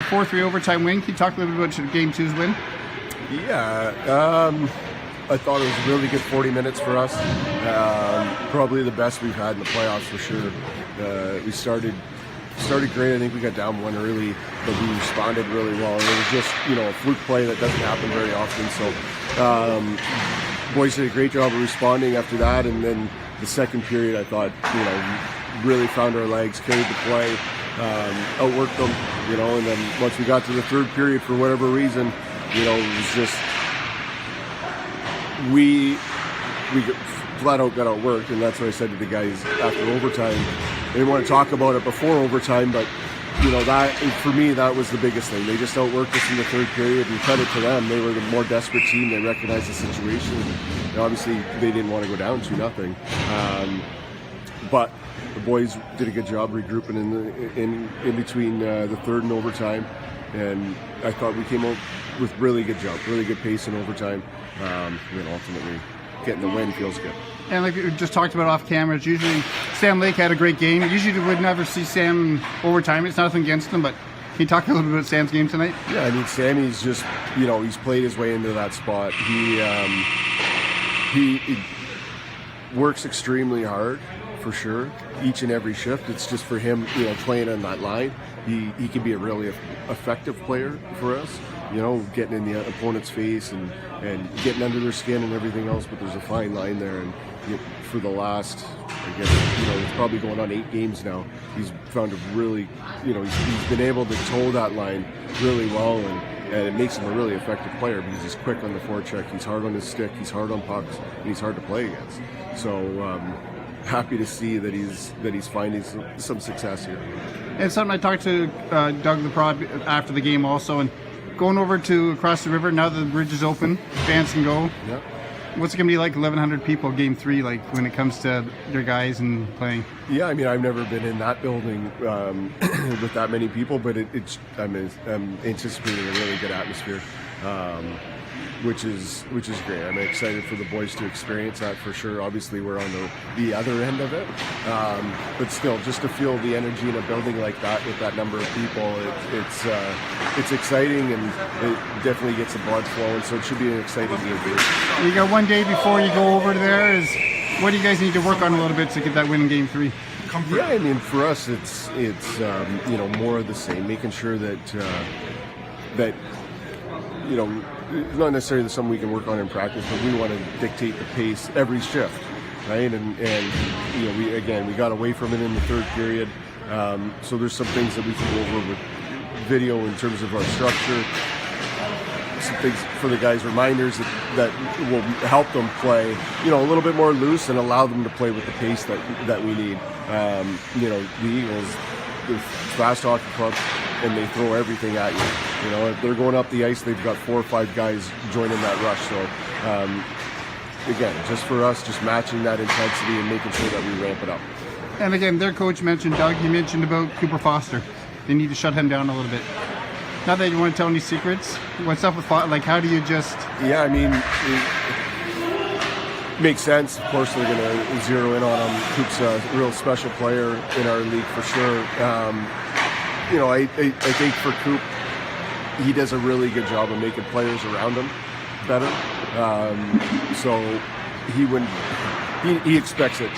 4-3 overtime win. Can you talk a little bit about Game 2's win? Yeah, I thought it was a really good 40 minutes for us. Probably the best we've had in the playoffs for sure. We started great. I think we got down one early, but we responded really well. And it was just, a fluke play that doesn't happen very often. So boys did a great job of responding after that. And then the second period, I thought, really found our legs, carried the play, outworked them, and then once we got to the third period, for whatever reason, it was just, we flat out got outworked, and that's what I said to the guys after overtime. I didn't want to talk about it before overtime, but that, for me, that was the biggest thing. They just outworked us in the third period, and credit to them. They were the more desperate team. They recognized the situation. And obviously, they didn't want to go down 2-0. But the boys did a good job regrouping in between the third and overtime, and I thought we came out with really good job, really good pace in overtime. Ultimately, getting the win feels good. And like we just talked about off camera, it's usually Sam Lake had a great game. Usually we would never see Sam in overtime. It's nothing against him, but can you talk a little bit about Sam's game tonight? Yeah, I mean, Sammy's just, he's played his way into that spot. He works extremely hard, for sure, each and every shift. It's just for him, playing on that line. He can be a really effective player for us, getting in the opponent's face and getting under their skin and everything else, but there's a fine line there. And for the last, I guess, it's probably going on 8 games now, he's found a really, he's been able to toe that line really well, and it makes him a really effective player because he's quick on the forecheck, he's hard on his stick, he's hard on pucks, and he's hard to play against. So happy to see that he's finding some success here. And something I talked to Doug the Prod after the game also, and going over to across the river, now that the bridge is open, fans can go. Yep. What's it going to be like 1,100 people Game 3, like when it comes to your guys and playing? Yeah, I mean, I've never been in that building with that many people, but I'm anticipating a really good atmosphere, which is great. I'm excited for the boys to experience that for sure. Obviously, we're on the other end of it, but still, just to feel the energy in a building like that with that number of people, it's exciting, and it definitely gets the blood flowing. So it should be an exciting game. You got one day before you go over there. What do you guys need to work on a little bit to get that win in Game 3? Comfort. Yeah, I mean, for us, it's more of the same, making sure that not necessarily something we can work on in practice, but we want to dictate the pace every shift, right? And we got away from it in the third period. So there's some things that we can go over with video in terms of our structure, some things for the guys, reminders that will help them play, a little bit more loose and allow them to play with the pace that we need. The Eagles, they're fast hockey club, and they throw everything at you. If they're going up the ice, they've got 4 or 5 guys joining that rush. So, again, just for us, just matching that intensity and making sure that we ramp it up. And again, their coach mentioned, Doug, he mentioned about Coop Foster. They need to shut him down a little bit. Not that you want to tell any secrets. What's up with how do you just... Yeah, I mean, it makes sense. Of course, they're going to zero in on him. Coop's a real special player in our league for sure. I think for Coop, he does a really good job of making players around him better. So he expects it,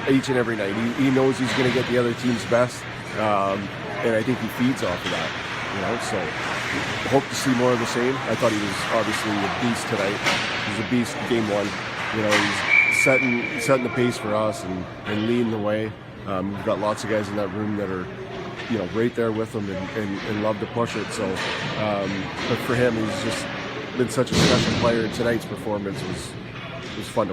each and every night. He knows he's going to get the other team's best, and I think he feeds off of that. So hope to see more of the same. I thought he was obviously a beast tonight. He's a beast Game 1. He's setting the pace for us and leading the way. We've got lots of guys in that room that are right there with him and love to push it. So, but for him, he's just been such a special player. And tonight's performance was fun to watch.